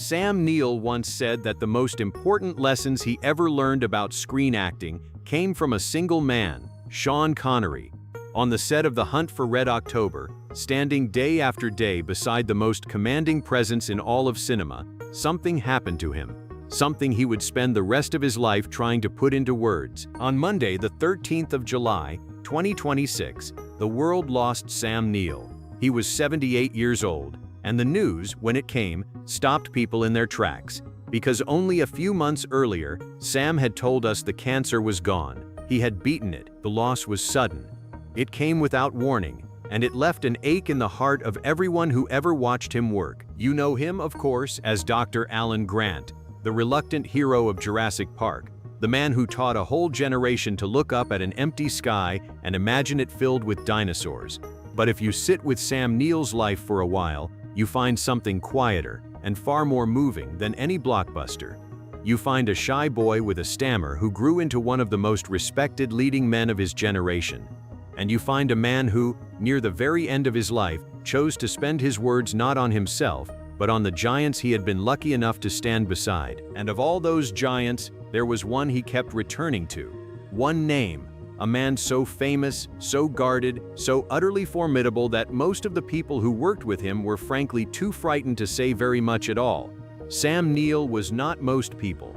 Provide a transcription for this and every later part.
Sam Neill once said that the most important lessons he ever learned about screen acting came from a single man, Sean Connery. On the set of The Hunt for Red October, standing day after day beside the most commanding presence in all of cinema, something happened to him. Something he would spend the rest of his life trying to put into words. On Monday, the 13th of July, 2026, the world lost Sam Neill. He was 78 years old, and the news, when it came, stopped people in their tracks. Because only a few months earlier, Sam had told us the cancer was gone. He had beaten it. The loss was sudden. It came without warning, and it left an ache in the heart of everyone who ever watched him work. You know him, of course, as Dr. Alan Grant, the reluctant hero of Jurassic Park, the man who taught a whole generation to look up at an empty sky and imagine it filled with dinosaurs. But if you sit with Sam Neill's life for a while, you find something quieter and far more moving than any blockbuster. You find a shy boy with a stammer who grew into one of the most respected leading men of his generation. And you find a man who, near the very end of his life, chose to spend his words not on himself, but on the giants he had been lucky enough to stand beside. And of all those giants, there was one he kept returning to. One name, a man so famous, so guarded, so utterly formidable that most of the people who worked with him were frankly too frightened to say very much at all. Sam Neill was not most people.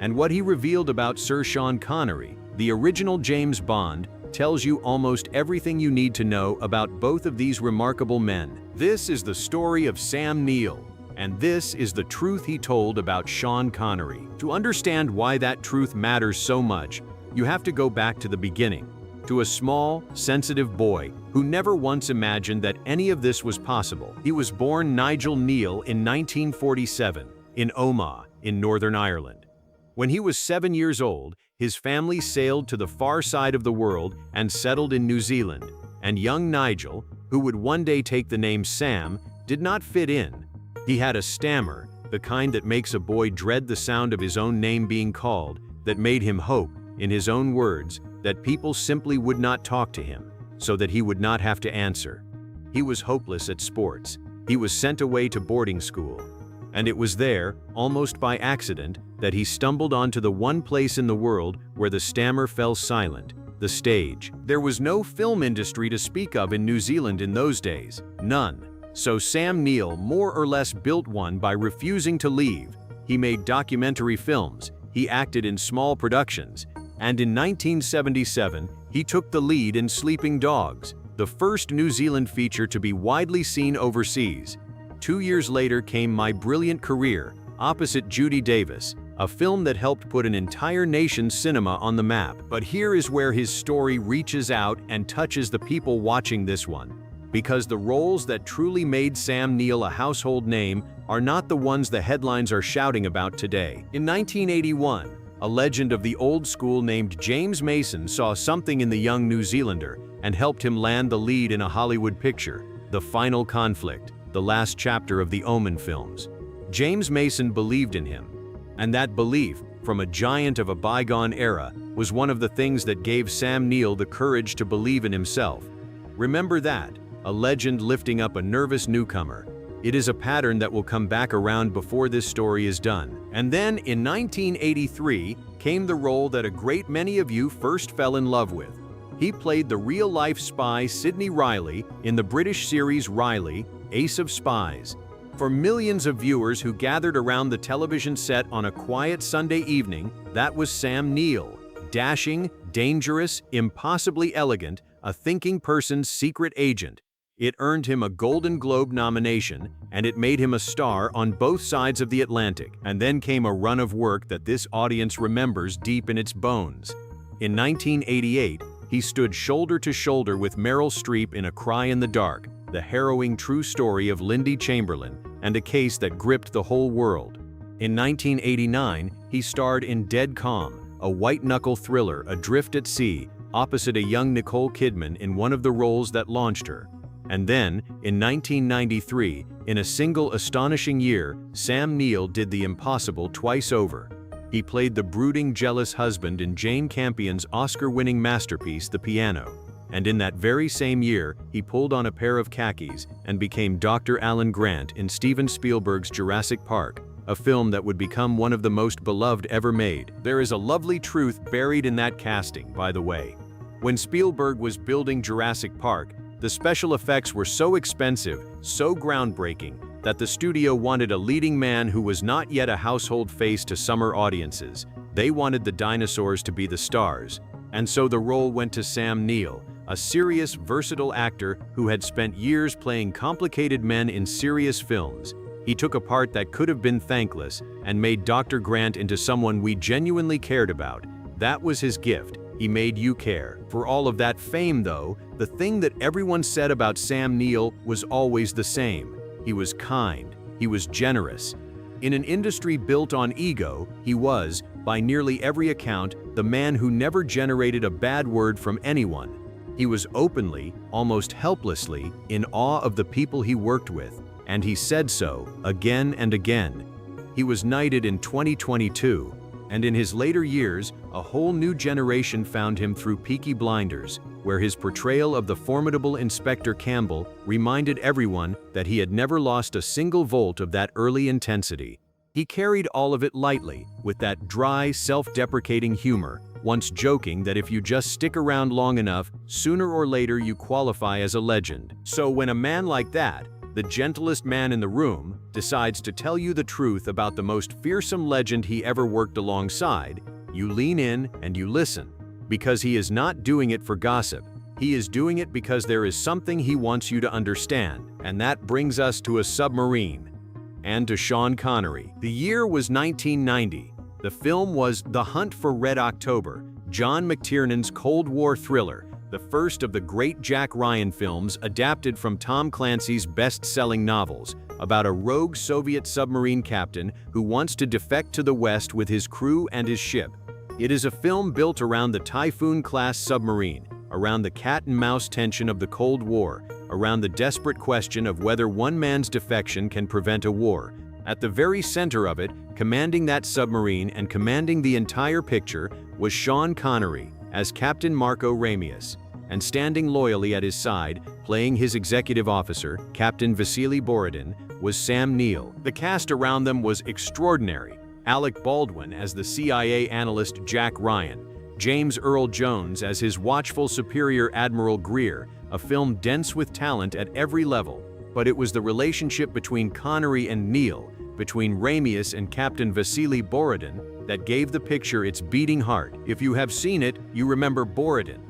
And what he revealed about Sir Sean Connery, the original James Bond, tells you almost everything you need to know about both of these remarkable men. This is the story of Sam Neill, and this is the truth he told about Sean Connery. To understand why that truth matters so much, you have to go back to the beginning, to a small, sensitive boy who never once imagined that any of this was possible. He was born Nigel Neill in 1947 in Omagh, in Northern Ireland. When he was 7 years old, his family sailed to the far side of the world and settled in New Zealand, and young Nigel, who would one day take the name Sam, did not fit in. He had a stammer, the kind that makes a boy dread the sound of his own name being called, that made him hope, in his own words, that people simply would not talk to him, so that he would not have to answer. He was hopeless at sports. He was sent away to boarding school. And it was there, almost by accident, that he stumbled onto the one place in the world where the stammer fell silent, the stage. There was no film industry to speak of in New Zealand in those days, none. So Sam Neill more or less built one by refusing to leave. He made documentary films, he acted in small productions, and in 1977, he took the lead in Sleeping Dogs, the first New Zealand feature to be widely seen overseas. 2 years later came My Brilliant Career, opposite Judy Davis, a film that helped put an entire nation's cinema on the map. But here is where his story reaches out and touches the people watching this one. Because the roles that truly made Sam Neill a household name are not the ones the headlines are shouting about today. In 1981, a legend of the old school named James Mason saw something in the young New Zealander and helped him land the lead in a Hollywood picture, The Final Conflict, the last chapter of the Omen films. James Mason believed in him, and that belief, from a giant of a bygone era, was one of the things that gave Sam Neill the courage to believe in himself. Remember that, a legend lifting up a nervous newcomer. It is a pattern that will come back around before this story is done. And then, in 1983, came the role that a great many of you first fell in love with. He played the real-life spy Sidney Riley in the British series Riley, Ace of Spies. For millions of viewers who gathered around the television set on a quiet Sunday evening, that was Sam Neill. Dashing, dangerous, impossibly elegant, a thinking person's secret agent. It earned him a Golden Globe nomination, and it made him a star on both sides of the Atlantic. And then came a run of work that this audience remembers deep in its bones. In 1988, he stood shoulder to shoulder with Meryl Streep in A Cry in the Dark, the harrowing true story of Lindy Chamberlain, and a case that gripped the whole world. In 1989, he starred in Dead Calm, a white-knuckle thriller adrift at sea, opposite a young Nicole Kidman in one of the roles that launched her. And then, in 1993, in a single astonishing year, Sam Neill did the impossible twice over. He played the brooding, jealous husband in Jane Campion's Oscar-winning masterpiece, The Piano. And in that very same year, he pulled on a pair of khakis and became Dr. Alan Grant in Steven Spielberg's Jurassic Park, a film that would become one of the most beloved ever made. There is a lovely truth buried in that casting, by the way. When Spielberg was building Jurassic Park, the special effects were so expensive, so groundbreaking, that the studio wanted a leading man who was not yet a household face to summer audiences. They wanted the dinosaurs to be the stars. And so the role went to Sam Neill, a serious, versatile actor who had spent years playing complicated men in serious films. He took a part that could have been thankless and made Dr. Grant into someone we genuinely cared about. That was his gift. He made you care. For all of that fame, though, the thing that everyone said about Sam Neill was always the same. He was kind. He was generous. In an industry built on ego, he was, by nearly every account, the man who never generated a bad word from anyone. He was openly, almost helplessly, in awe of the people he worked with, and he said so again and again. He was knighted in 2022, and in his later years, a whole new generation found him through Peaky Blinders, where his portrayal of the formidable Inspector Campbell reminded everyone that he had never lost a single volt of that early intensity. He carried all of it lightly, with that dry, self-deprecating humor, once joking that if you just stick around long enough, sooner or later you qualify as a legend. So when a man like that, the gentlest man in the room, decides to tell you the truth about the most fearsome legend he ever worked alongside, you lean in and you listen. Because he is not doing it for gossip. He is doing it because there is something he wants you to understand. And that brings us to a submarine. And to Sean Connery. The year was 1990. The film was The Hunt for Red October, John McTiernan's Cold War thriller, the first of the great Jack Ryan films adapted from Tom Clancy's best-selling novels, about a rogue Soviet submarine captain who wants to defect to the West with his crew and his ship. It is a film built around the Typhoon-class submarine, around the cat-and-mouse tension of the Cold War, around the desperate question of whether one man's defection can prevent a war. At the very center of it, commanding that submarine and commanding the entire picture, was Sean Connery as Captain Marco Ramius, and standing loyally at his side, playing his executive officer, Captain Vasily Borodin, was Sam Neill. The cast around them was extraordinary. Alec Baldwin as the CIA analyst Jack Ryan, James Earl Jones as his watchful superior Admiral Greer, a film dense with talent at every level. But it was the relationship between Connery and Neill, between Ramius and Captain Vasily Borodin, that gave the picture its beating heart. If you have seen it, you remember Borodin.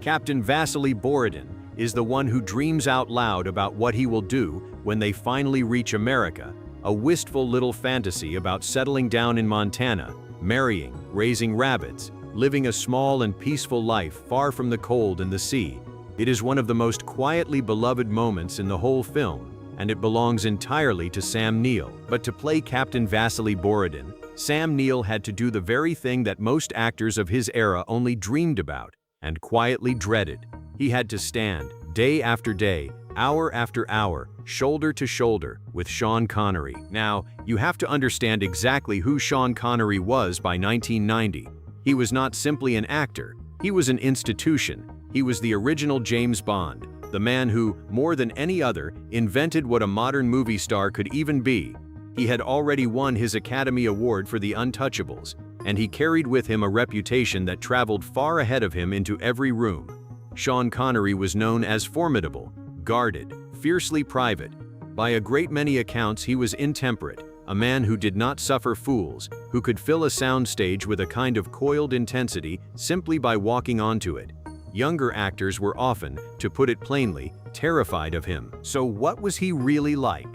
Captain Vasily Borodin is the one who dreams out loud about what he will do when they finally reach America, a wistful little fantasy about settling down in Montana, marrying, raising rabbits, living a small and peaceful life far from the cold and the sea. It is one of the most quietly beloved moments in the whole film, and it belongs entirely to Sam Neill. But to play Captain Vasily Borodin, Sam Neill had to do the very thing that most actors of his era only dreamed about and quietly dreaded. He had to stand, day after day, hour after hour, shoulder to shoulder, with Sean Connery. Now, you have to understand exactly who Sean Connery was by 1990. He was not simply an actor. He was an institution. He was the original James Bond, the man who, more than any other, invented what a modern movie star could even be. He had already won his Academy Award for The Untouchables, and he carried with him a reputation that traveled far ahead of him into every room. Sean Connery was known as formidable, guarded, fiercely private. By a great many accounts, he was intemperate, a man who did not suffer fools, who could fill a soundstage with a kind of coiled intensity simply by walking onto it. Younger actors were often, to put it plainly, terrified of him. So what was he really like?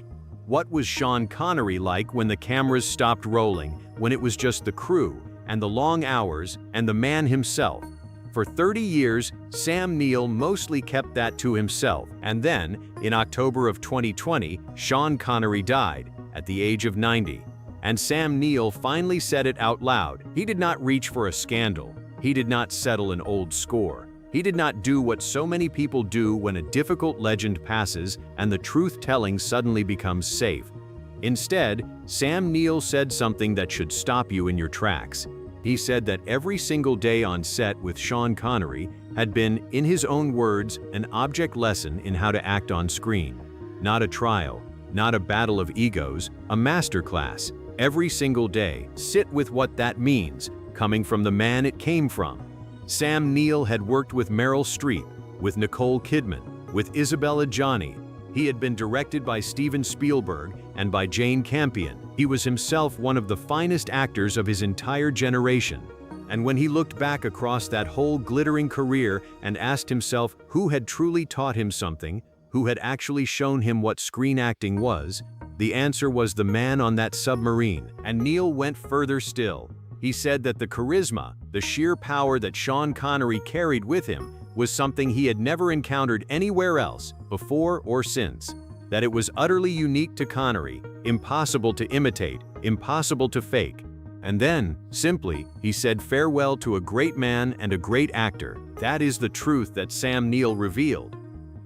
What was Sean Connery like when the cameras stopped rolling, when it was just the crew, and the long hours, and the man himself? For 30 years, Sam Neill mostly kept that to himself, and then, in October of 2020, Sean Connery died, at the age of 90. And Sam Neill finally said it out loud. He did not reach for a scandal. He did not settle an old score. He did not do what so many people do when a difficult legend passes and the truth-telling suddenly becomes safe. Instead, Sam Neill said something that should stop you in your tracks. He said that every single day on set with Sean Connery had been, in his own words, an object lesson in how to act on screen. Not a trial, not a battle of egos, a masterclass. Every single day, sit with what that means, coming from the man it came from. Sam Neill had worked with Meryl Streep, with Nicole Kidman, with Isabella Gianni. He had been directed by Steven Spielberg and by Jane Campion. He was himself one of the finest actors of his entire generation. And when he looked back across that whole glittering career and asked himself who had truly taught him something, who had actually shown him what screen acting was, the answer was the man on that submarine. And Neill went further still. He said that the charisma, the sheer power that Sean Connery carried with him, was something he had never encountered anywhere else, before or since. That it was utterly unique to Connery, impossible to imitate, impossible to fake. And then, simply, he said farewell to a great man and a great actor. That is the truth that Sam Neill revealed.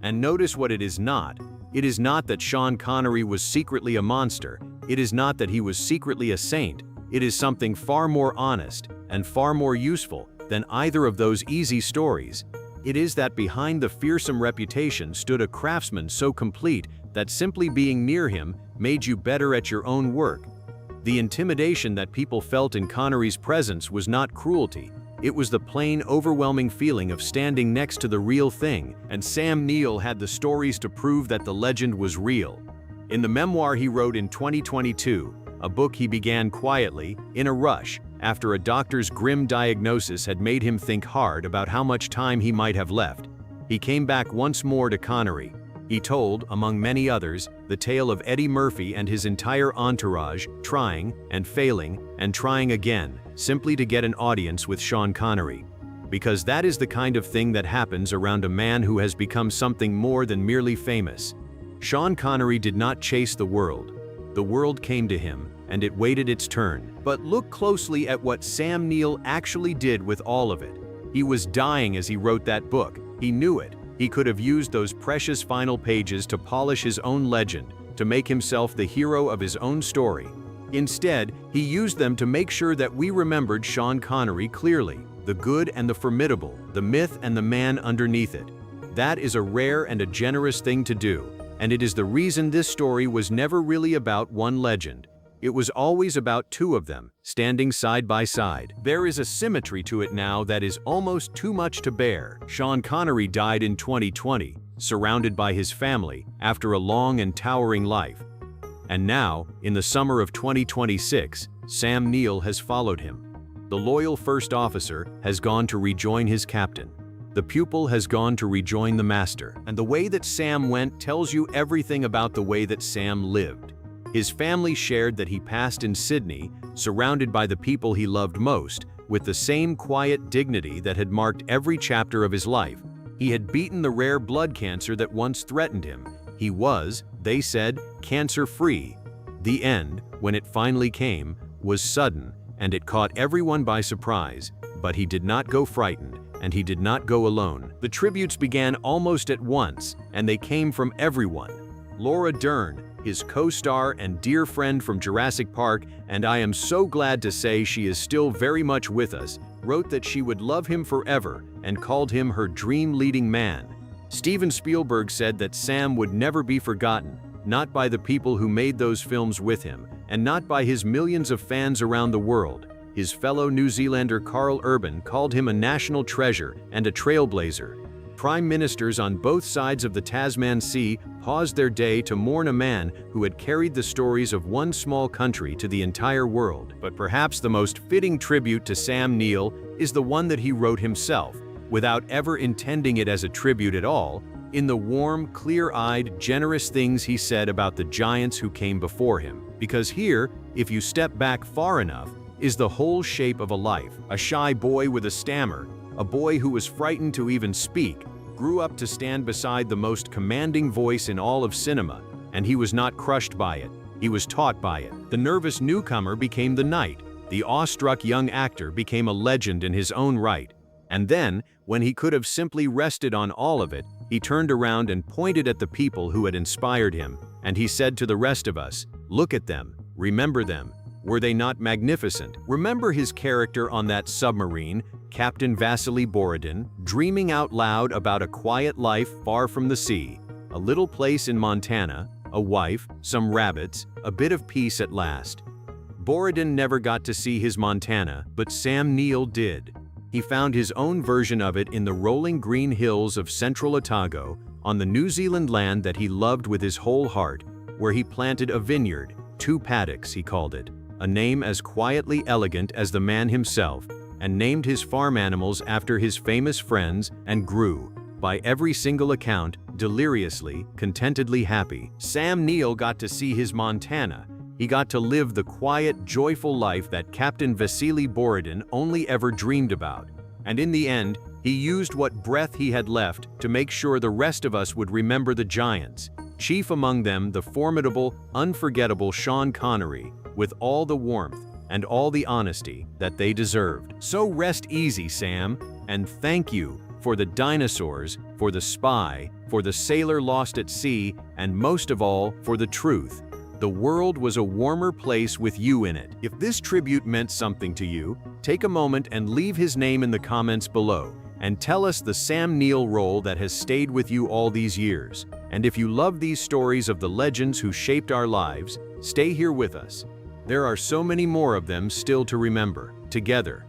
And notice what it is not. It is not that Sean Connery was secretly a monster. It is not that he was secretly a saint. It is something far more honest and far more useful than either of those easy stories. It is that behind the fearsome reputation stood a craftsman so complete that simply being near him made you better at your own work. The intimidation that people felt in Connery's presence was not cruelty. It was the plain, overwhelming feeling of standing next to the real thing, and Sam Neill had the stories to prove that the legend was real. In the memoir he wrote in 2022, a book he began quietly, in a rush, after a doctor's grim diagnosis had made him think hard about how much time he might have left, he came back once more to Connery. He told, among many others, the tale of Eddie Murphy and his entire entourage trying and failing and trying again, simply to get an audience with Sean Connery. Because that is the kind of thing that happens around a man who has become something more than merely famous. Sean Connery did not chase the world. The world came to him, and it waited its turn. But look closely at what Sam Neill actually did with all of it. He was dying as he wrote that book. He knew it. He could have used those precious final pages to polish his own legend, to make himself the hero of his own story. Instead, he used them to make sure that we remembered Sean Connery clearly, the good and the formidable, the myth and the man underneath it. That is a rare and a generous thing to do, and it is the reason this story was never really about one legend. It was always about two of them, standing side by side. There is a symmetry to it now that is almost too much to bear. Sean Connery died in 2020, surrounded by his family, after a long and towering life. And now, in the summer of 2026, Sam Neill has followed him. The loyal first officer has gone to rejoin his captain. The pupil has gone to rejoin the master. And the way that Sam went tells you everything about the way that Sam lived. His family shared that he passed in Sydney, surrounded by the people he loved most, with the same quiet dignity that had marked every chapter of his life. He had beaten the rare blood cancer that once threatened him. He was, they said, cancer-free. The end, when it finally came, was sudden, and it caught everyone by surprise. But he did not go frightened, and he did not go alone. The tributes began almost at once, and they came from everyone. Laura Dern, his co-star and dear friend from Jurassic Park, and I am so glad to say she is still very much with us, wrote that she would love him forever and called him her dream leading man. Steven Spielberg said that Sam would never be forgotten, not by the people who made those films with him, and not by his millions of fans around the world. His fellow New Zealander Carl Urban called him a national treasure and a trailblazer. Prime ministers on both sides of the Tasman Sea paused their day to mourn a man who had carried the stories of one small country to the entire world. But perhaps the most fitting tribute to Sam Neill is the one that he wrote himself, without ever intending it as a tribute at all, in the warm, clear-eyed, generous things he said about the giants who came before him. Because here, if you step back far enough, is the whole shape of a life. A shy boy with a stammer, a boy who was frightened to even speak, grew up to stand beside the most commanding voice in all of cinema, and he was not crushed by it, he was taught by it. The nervous newcomer became the knight, the awestruck young actor became a legend in his own right. And then, when he could have simply rested on all of it, he turned around and pointed at the people who had inspired him, and he said to the rest of us, "Look at them, remember them. Were they not magnificent?" Remember his character on that submarine, Captain Vasily Borodin, dreaming out loud about a quiet life far from the sea, a little place in Montana, a wife, some rabbits, a bit of peace at last. Borodin never got to see his Montana, but Sam Neill did. He found his own version of it in the rolling green hills of central Otago, on the New Zealand land that he loved with his whole heart, where he planted a vineyard, 2 paddocks he called it, a name as quietly elegant as the man himself, and named his farm animals after his famous friends, and grew, by every single account, deliriously, contentedly happy. Sam Neill got to see his Montana. He got to live the quiet, joyful life that Captain Vasily Borodin only ever dreamed about. And in the end, he used what breath he had left to make sure the rest of us would remember the giants, chief among them the formidable, unforgettable Sean Connery, with all the warmth and all the honesty that they deserved. So rest easy, Sam, and thank you for the dinosaurs, for the spy, for the sailor lost at sea, and most of all, for the truth. The world was a warmer place with you in it. If this tribute meant something to you, take a moment and leave his name in the comments below, and tell us the Sam Neill role that has stayed with you all these years. And if you love these stories of the legends who shaped our lives, stay here with us. There are so many more of them still to remember, together.